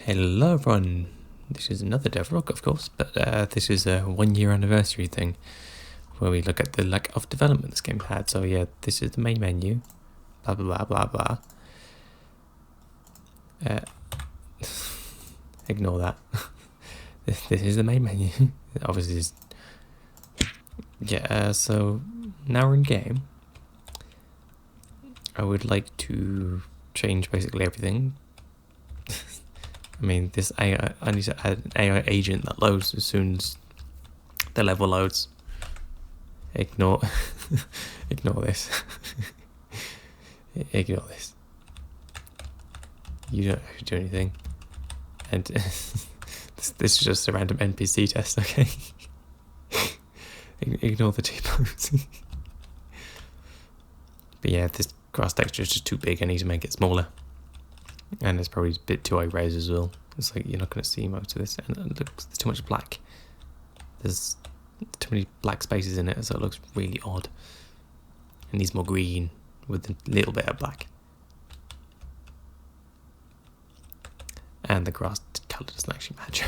Hello everyone, this is another Devlog of course, but this is a 1 year anniversary thing where we look at the lack of development this game had. So yeah, this is the main menu, blah blah blah blah blah. Ignore that. This is the main menu. Obviously is, yeah, so now we're in game. I would like to change basically everything. I mean, this AI, I need to add an AI agent that loads as soon as the level loads. Ignore this. Ignore this. You don't have to do anything. And this is just a random NPC test, okay? Ignore the typos. But yeah, this grass texture is just too big. I need to make it smaller. And it's probably a bit too high res as well. It's like you're not going to see most of this. And it looks, there's too much black. There's too many black spaces in it, so it looks really odd. It needs more green with a little bit of black. And the grass colour doesn't actually match.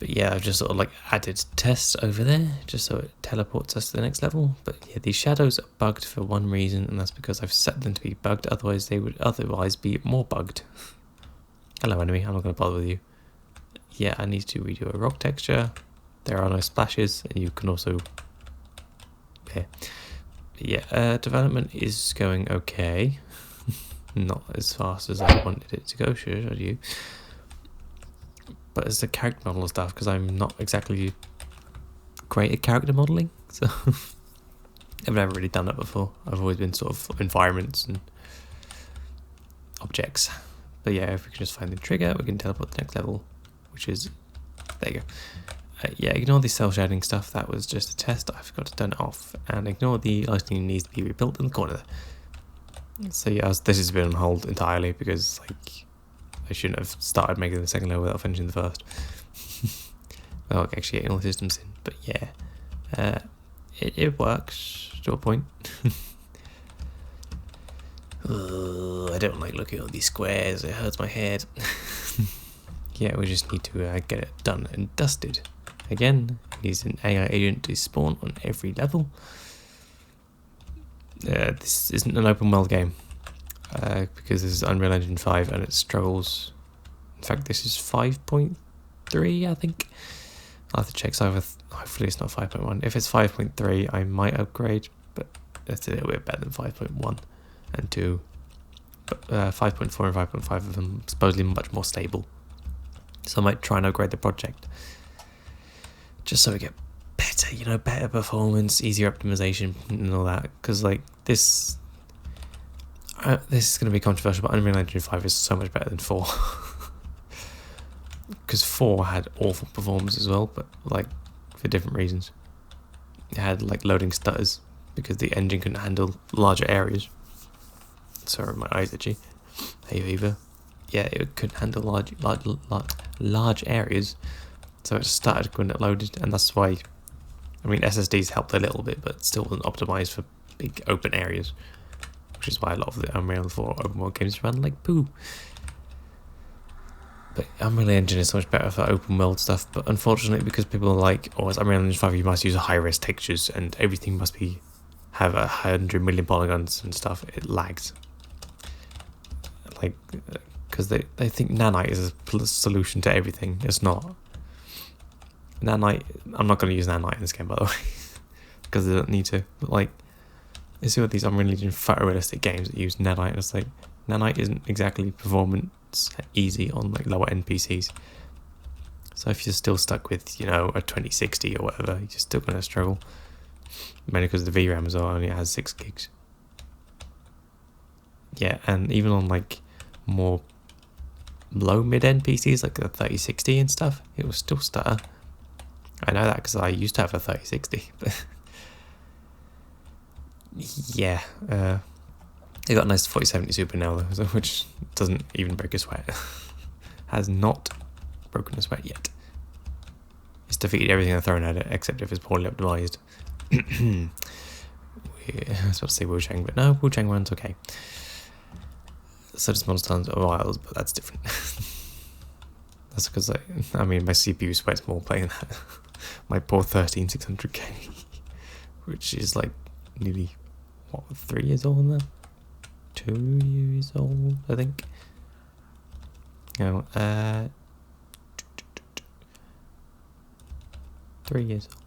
But yeah, I've just sort of like added tests over there just so it teleports us to the next level. But yeah, these shadows are bugged for one reason, and that's because I've set them to be bugged, otherwise they would otherwise be more bugged. Hello enemy, I'm not going to bother with you. Yeah, I need to redo a rock texture. There are no splashes, and you can also... Yeah, development is going okay. Not as fast as I wanted it to go, should you? But it's the character model stuff, because I'm not exactly great at character modelling, so I've never really done that before. I've always been sort of environments and objects. But yeah, if we can just find the trigger, we can teleport to the next level, which is... There you go. Yeah, ignore the cell shading stuff, that was just a test, I forgot to turn it off. And ignore the lighting needs to be rebuilt in the corner there. So yeah, this has been on hold entirely, because like... I shouldn't have started making the second level without finishing the first. Well, actually getting all the systems in, but yeah. It works to a point. I don't like looking at all these squares, it hurts my head. Yeah, we just need to get it done and dusted. Again, use an AI agent to spawn on every level. This isn't an open world game. Because this is Unreal Engine 5 and it struggles. In fact, this is 5.3, I think. I'll have to check, so hopefully it's not 5.1. If it's 5.3, I might upgrade, but it's a little bit better than 5.1 and 2. But 5.4 and 5.5 of them supposedly much more stable. So I might try and upgrade the project. Just so we get better, you know, better performance, easier optimization and all that. Because like this is going to be controversial, but Unreal Engine 5 is so much better than 4. Because 4 had awful performance as well, but like for different reasons. It had like loading stutters because the engine couldn't handle larger areas. Sorry, my eyes itchy. Hey Viva. Yeah, it couldn't handle large areas, so it started when it loaded, and that's why. I mean, SSDs helped a little bit, but still wasn't optimized for big open areas. Which is why a lot of the Unreal 4 open world games run like poo. But Unreal Engine is so much better for open world stuff, but unfortunately because people are like, oh, it's Unreal Engine 5, you must use high-res textures and everything must have 100 million polygons and stuff, it lags. Like, because they think Nanite is a solution to everything. It's not. Nanite, I'm not going to use Nanite in this game, by the way, because they don't need to, but like, you see what these Unreal Engine photorealistic games that use Nanite, and it's like, Nanite isn't exactly performance easy on like lower end PCs. So if you're still stuck with, you know, a 2060 or whatever, you're still going to struggle. Mainly because the VRAM as well only has 6 gigs. Yeah, and even on like more low mid-end PCs, like the 3060 and stuff, it will still stutter. I know that because I used to have a 3060, but... Yeah, they got a nice 4070 Super now though, which doesn't even break a sweat. Has not broken a sweat yet. It's defeated everything I've thrown at it, except if it's poorly optimized. I was about to say Wu-Chang, but no, Wu-Chang runs okay. So does Monster Hunter Wilds, but that's different. That's because I mean my CPU sweats more playing that. My poor 13600K, which is like nearly what 3 years old now, 2 years old I think. No, 3 years old.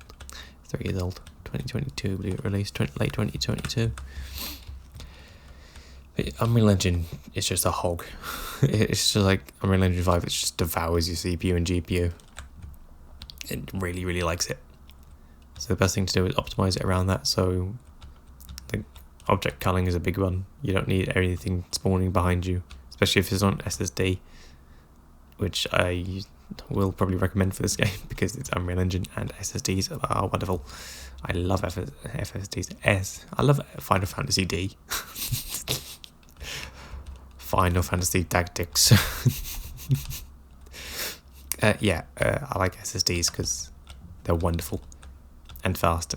3 years old. 2022, I believe it released late 2022. Unreal Engine is just a hog. It's just like Unreal Engine 5, it just devours your CPU and GPU. It really, really likes it. So the best thing to do is optimize it around that. So the object culling is a big one. You don't need everything spawning behind you, especially if it's on SSD, which I will probably recommend for this game because it's Unreal Engine and SSDs are wonderful. I love FSDs. I love Final Fantasy D. Final Fantasy Tactics. I like SSDs because they're wonderful and fast.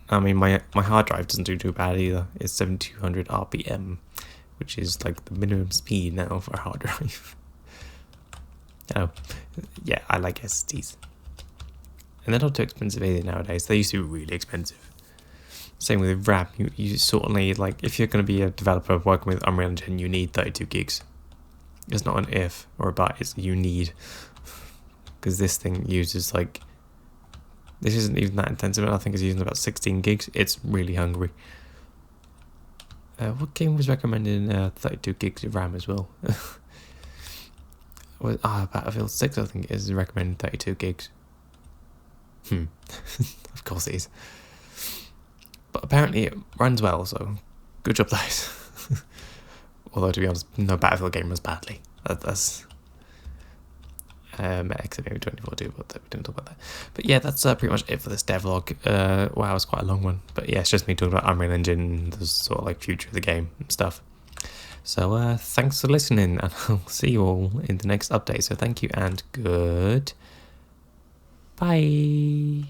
I mean, my hard drive doesn't do too bad either. It's 7200 RPM, which is like the minimum speed now for a hard drive. Oh, yeah, I like SSDs. And they're not too expensive either nowadays. They used to be really expensive. Same with RAM. You certainly, like, if you're going to be a developer working with Unreal Engine, you need 32 gigs. It's not an if or a but, it's you need. Because this thing uses, like, this isn't even that intensive, I think it's using about 16 gigs. It's really hungry. What game was recommending 32 gigs of RAM as well? Battlefield 6, I think, is recommending 32 gigs. Of course it is. But apparently it runs well, so good job, guys. Although, to be honest, no Battlefield game runs badly. That's except maybe 2042, but we didn't talk about that. But yeah, that's pretty much it for this devlog. Wow, it's quite a long one. But yeah, it's just me talking about Unreal Engine, the sort of like future of the game and stuff. So thanks for listening, and I'll see you all in the next update. So thank you and good bye.